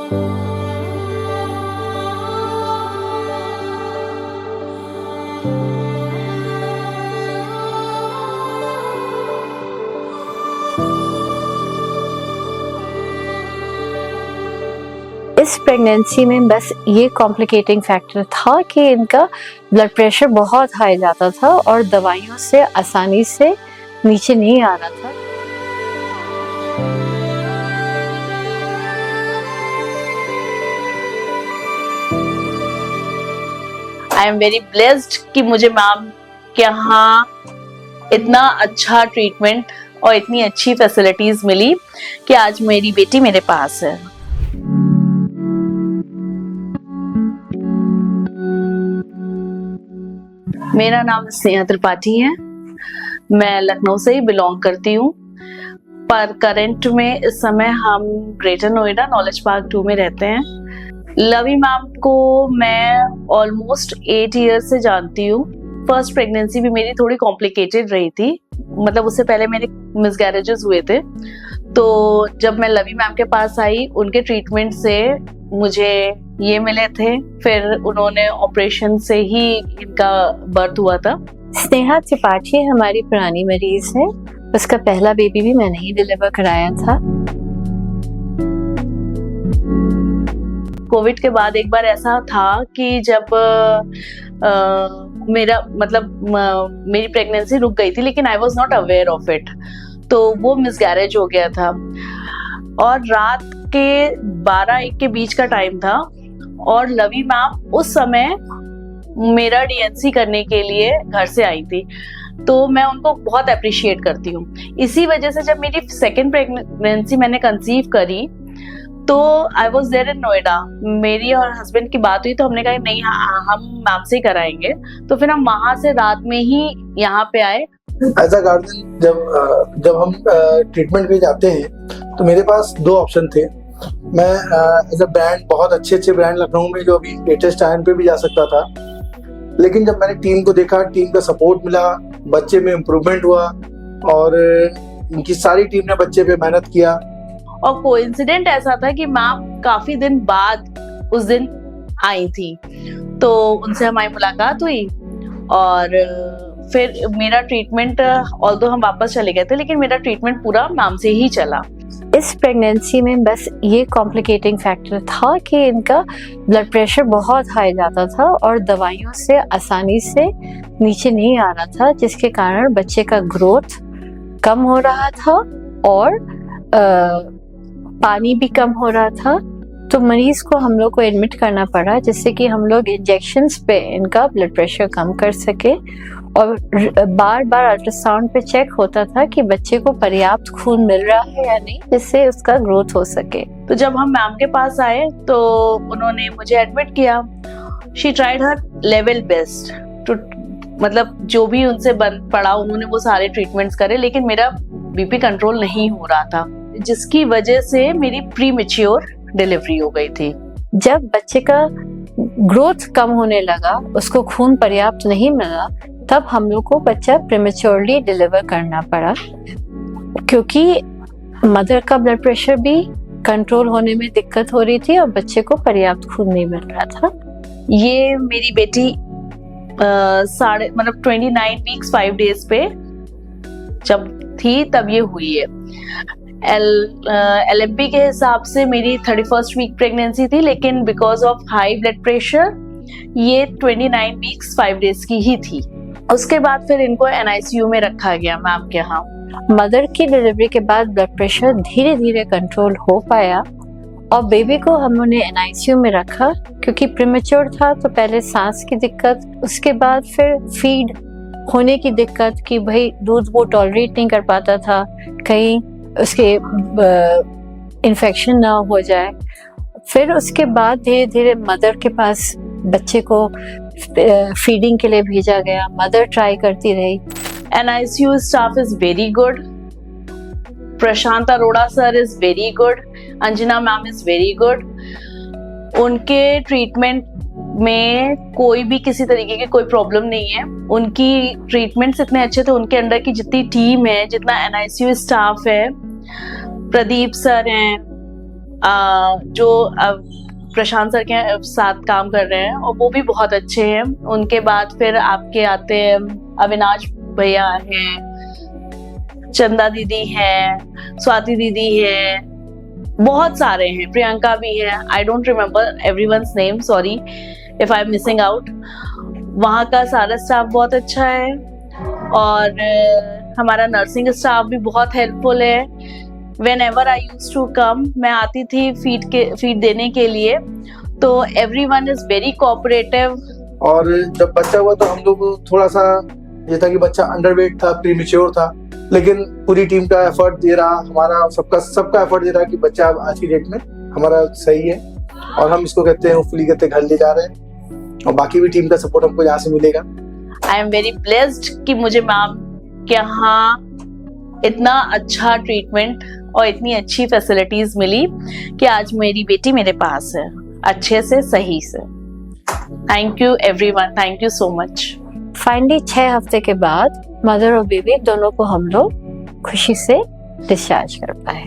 इस प्रेगनेंसी में बस ये कॉम्प्लिकेटिंग फैक्टर था कि इनका ब्लड प्रेशर बहुत हाई जाता था और दवाइयों से आसानी से नीचे नहीं आ रहा था। आई एम वेरी ब्लेस्ड कि मुझे मैम के यहाँ इतना अच्छा ट्रीटमेंट और इतनी अच्छी फैसिलिटीज मिली कि आज मेरी बेटी मेरे पास है। मेरा नाम स्नेहा त्रिपाठी है। मैं लखनऊ से ही बिलोंग करती हूँ, पर करंट में इस समय हम ग्रेटर नोएडा नॉलेज पार्क 2 में रहते हैं। लवी मैम को मैं ऑलमोस्ट 8 ईयर्स से जानती हूँ। फर्स्ट प्रेगनेंसी भी मेरी थोड़ी कॉम्प्लिकेटेड रही थी, मतलब उससे पहले मेरे मिसकैरेजेस हुए थे। तो जब मैं लवी मैम के पास आई, उनके ट्रीटमेंट से मुझे ये मिले थे, फिर उन्होंने ऑपरेशन से ही इनका बर्थ हुआ था। स्नेहा त्रिपाठी हमारी पुरानी मरीज है। उसका पहला बेबी भी मैंने ही डिलीवर कराया था। कोविड के बाद एक बार ऐसा था कि जब मेरी प्रेगनेंसी रुक गई थी, लेकिन I was not aware of it. तो वो मिसकैरेज हो गया था और रात के 12-1 के बीच का टाइम था और लवी मैम उस समय मेरा डीएनसी करने के लिए घर से आई थी। तो मैं उनको बहुत अप्रिशिएट करती हूँ। इसी वजह से जब मेरी सेकेंड प्रेगनेंसी मैंने कंसीव करी तो I was there in Noida. मेरी और हस्बैंड की बात हुई तो हमने कहा नहीं, हम मैम से ही कराएंगे। तो फिर हम वहां से रात में ही यहाँ पे आए। एज अ गार्जियन जब हम ट्रीटमेंट पे जाते हैं तो मेरे पास 2 ऑप्शन थे। मैं एज अ ब्रांड बहुत अच्छे ब्रांड लखनऊ में जो अभी लेटेस्ट टाइम पे भी जा सकता था, लेकिन जब मैंने टीम को देखा, टीम का सपोर्ट मिला, बच्चे में इम्प्रूवमेंट हुआ और इनकी सारी टीम ने बच्चे पे मेहनत किया। और कोइंसिडेंट ऐसा था कि मैम काफी दिन बाद उस दिन आई थी, तो उनसे हमारी मुलाकात हुई और फिर मेरा ट्रीटमेंट, ऑल्दो हम वापस चले गए थे, लेकिन मेरा ट्रीटमेंट पूरा मैम से ही चला। इस प्रेगनेंसी में बस ये कॉम्प्लिकेटिंग फैक्टर था कि इनका ब्लड प्रेशर बहुत हाई जाता था और दवाइयों से आसानी से नीचे नहीं आ रहा था, जिसके कारण बच्चे का ग्रोथ कम हो रहा था और पानी भी कम हो रहा था। तो मरीज को हम लोग को एडमिट करना पड़ा, जिससे कि हम लोग इंजेक्शंस पे इनका ब्लड प्रेशर कम कर सके और बार बार अल्ट्रासाउंड पे चेक होता था कि बच्चे को पर्याप्त खून मिल रहा है या नहीं, जिससे उसका ग्रोथ हो सके। तो जब हम मैम के पास आए तो उन्होंने मुझे एडमिट किया। She tried her level best to, मतलब जो भी उनसे बन पड़ा उन्होंने वो सारे ट्रीटमेंट्स करे, लेकिन मेरा बीपी कंट्रोल नहीं हो रहा था, जिसकी वजह से मेरी प्री मैच्योर डिलीवरी हो गई थी। जब बच्चे का ग्रोथ कम होने लगा, उसको खून पर्याप्त नहीं मिला, तब हम लोग को बच्चा प्रीमेच्योरली डिलीवर करना पड़ा, क्योंकि मदर का ब्लड प्रेशर भी कंट्रोल होने में दिक्कत हो रही थी और बच्चे को पर्याप्त खून नहीं मिल रहा था। ये मेरी बेटी 29 वीक्स 5 डेज पे जब थी तब ये हुई है। LMP के हिसाब से मेरी 31st वीक प्रेगनेंसी थी, लेकिन because of high blood pressure ये 29 वीक्स 5 डेज की ही थी। उसके बाद फिर इनको NICU में रखा गया मैम के यहाँ। मदर की डिलीवरी के बाद ब्लड प्रेशर धीरे धीरे कंट्रोल हो पाया और बेबी को हमने NICU में रखा, क्योंकि प्रीमेच्योर था तो पहले सांस की दिक्कत, उसके बाद फिर फीड होने की दिक्कत कि भाई दूध वो टॉलरेट नहीं कर पाता था, कहीं उसके इन्फेक्शन ना हो जाए। फिर उसके बाद धीरे धीरे मदर के पास बच्चे को फीडिंग के लिए भेजा गया। मदर ट्राई करती रही। NICU staff is very good. Prashant Arora sir is very good. Anjana ma'am is very good. उनके ट्रीटमेंट में कोई भी किसी तरीके की कोई प्रॉब्लम नहीं है। उनकी ट्रीटमेंट्स इतने अच्छे थे। उनके अंडर की जितनी टीम है, जितना NICU स्टाफ है, प्रदीप सर हैं, जो प्रशांत सर के साथ काम कर रहे हैं और वो भी बहुत अच्छे हैं। उनके बाद फिर आपके आते हैं अविनाश भैया हैं, चंदा दीदी हैं, स्वाति दीदी हैं, बहुत सारे हैं, प्रियंका भी है। I don't remember everyone's name, sorry if I am missing out. वहाँ का सारा स्टाफ बहुत अच्छा है और हमारा नर्सिंग स्टाफ भी बहुत हेल्पफुल है। Whenever I used to come, मैं आती थी फीड देने के लिए, तो everyone is very cooperative। और जब बच्चा हुआ तो हम लोग थोड़ा सा ये था कि बच्चा अंडरवेट था, प्रीमेच्योर था, लेकिन पूरी टीम का एफर्ट दे रहा, हमारा सबका एफर्ट दे रहा कि बच्चा आज की डेट में हमारा सही है और हम इसको कहते हैं होपफुली कहते घर ले जा रहे हैं और बाकी भी टीम का सपोर्ट हमको यहाँ से मिलेगा। आई एम वेरी ब्लेस्ड कि मुझे मैम के यहाँ इतना अच्छा ट्रीटमेंट और इतनी अच्छी फैसिलिटीज मिली कि आज मेरी बेटी मेरे पास है अच्छे से सही से। Thank you everyone, thank you so much. Finally 6 हफ्ते के बाद मदर और बेबी दोनों को हम लोग खुशी से डिस्चार्ज कर पाए।